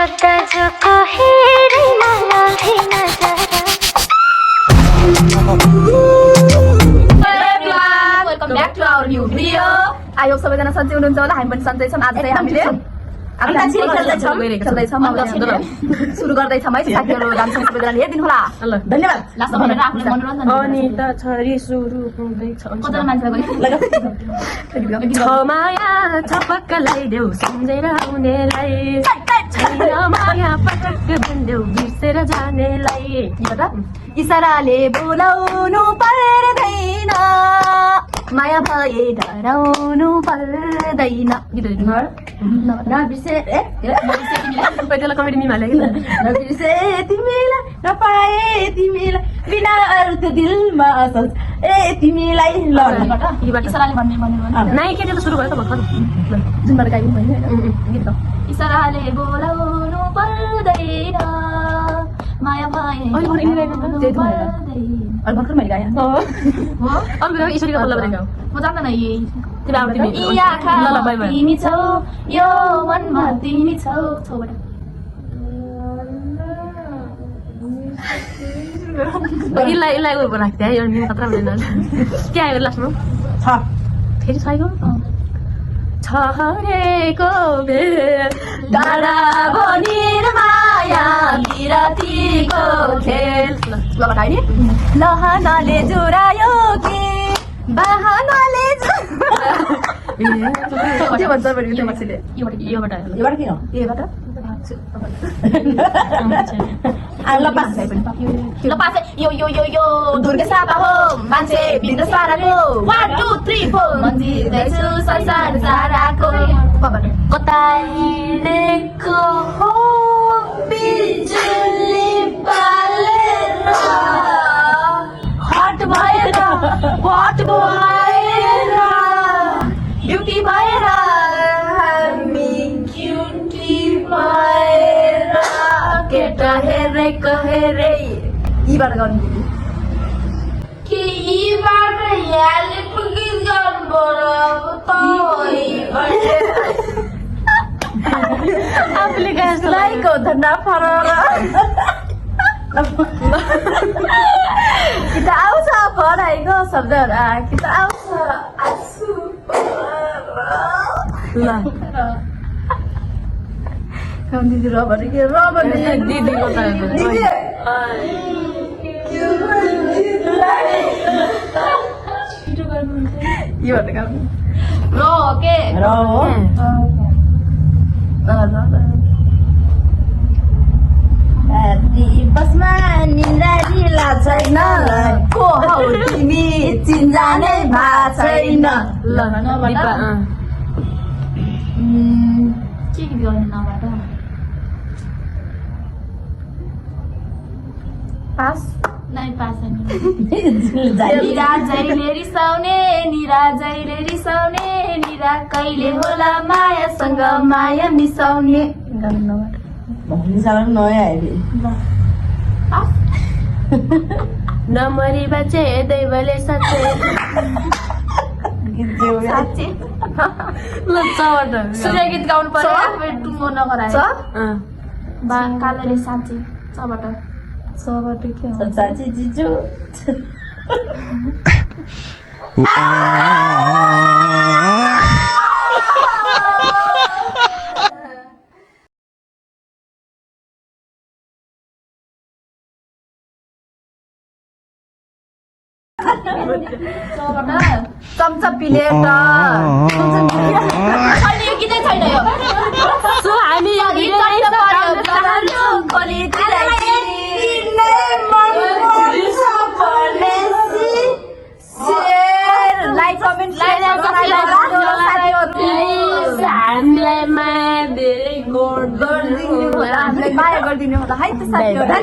Welcome back to our new video. I hope सबैजना सन्चै हुनुहुन्छ होला हामी पनि सन्चै छौँ आज चाहिँ हामीले सुरु गर्दैछौँ है साथीहरू राम्रोसँग सबैजना हेरिदिनु होला धन्यवाद लास्टमा भनेर आफूलाई मनोरञ्जन अनिता छोरी सुरु हुँदैछ कतिजना मान्छेलाई छ माया छपक्क ल्याइदेऊ सम्झेर आउनेलाई छैन माया पटक भन्देऊ बिर्सेर जानेलाई इसाराले बोलाउनु पर्दैन माया भए डराउनु पर्दैन कमेडी मिमाले नबिर्से तिमीलाई नपाए तिमीलाई बिना अर्थ दिलमा सोच ए तिमीलाई इसाराले भन्ने नाइ के सुरु भयो त भर्खर जुनबाट गाई पनि होइन गीत इसाराले बोलाउनु पर्दैन माया भए भर्खर मैले गाएँ ईश्वरीको पल्ला बजाएको म जान्दैन तिमी छौ यो मनमा तिमी छौ छौबाट यसलाई उयो बनाएको थिएँ यो खतरा हुँदैन के आयो लास्टमा फेरि छैको छरेको बेर डाँडा बनिर माया बिरतीको खेल लहनाले जुरायो कि बहानाले के भन्छ मान्छेले योबाट दुर्गे सापा हो मान्छे भित्र साराको 1 2 3 4 मन्दिरदैछु संसार साराको कताइलेको हो बिजुली बालेर हट भएर ब्युटी भएर हामी क्युटी भएर केटा हेरेको हेरे यीबाट गाउने कि यीबाट यहाँले पुगिस गर्नुपर्छ आफूले गाएको धन्दा फरक कि त आउँछ पढाइको शब्दहरू कि त आउँछ दिदी रबर के रबर दिदीको यो काम र के र हो बसमा निन्द्रा ढिला छैन को हौ तिमी चिन्जानै भा छैन ल के गर्ने नबाट पास नै पास निराजैले रिसाउने निरा कहिले होला मायासँग माया मिसाउने नमरी बचे दैवले साँच्चै सूर्य गीत गाउनु पर्यो टुङ्गो नगरायो कालोले साँच्चै चबाट के साँच्चै जिजु चम्चा प्लेट यो गीतै छैन यो सो हामी लाइक कमेन्ट हामीलाई माया गरिदिनु होला है त साथीहरू।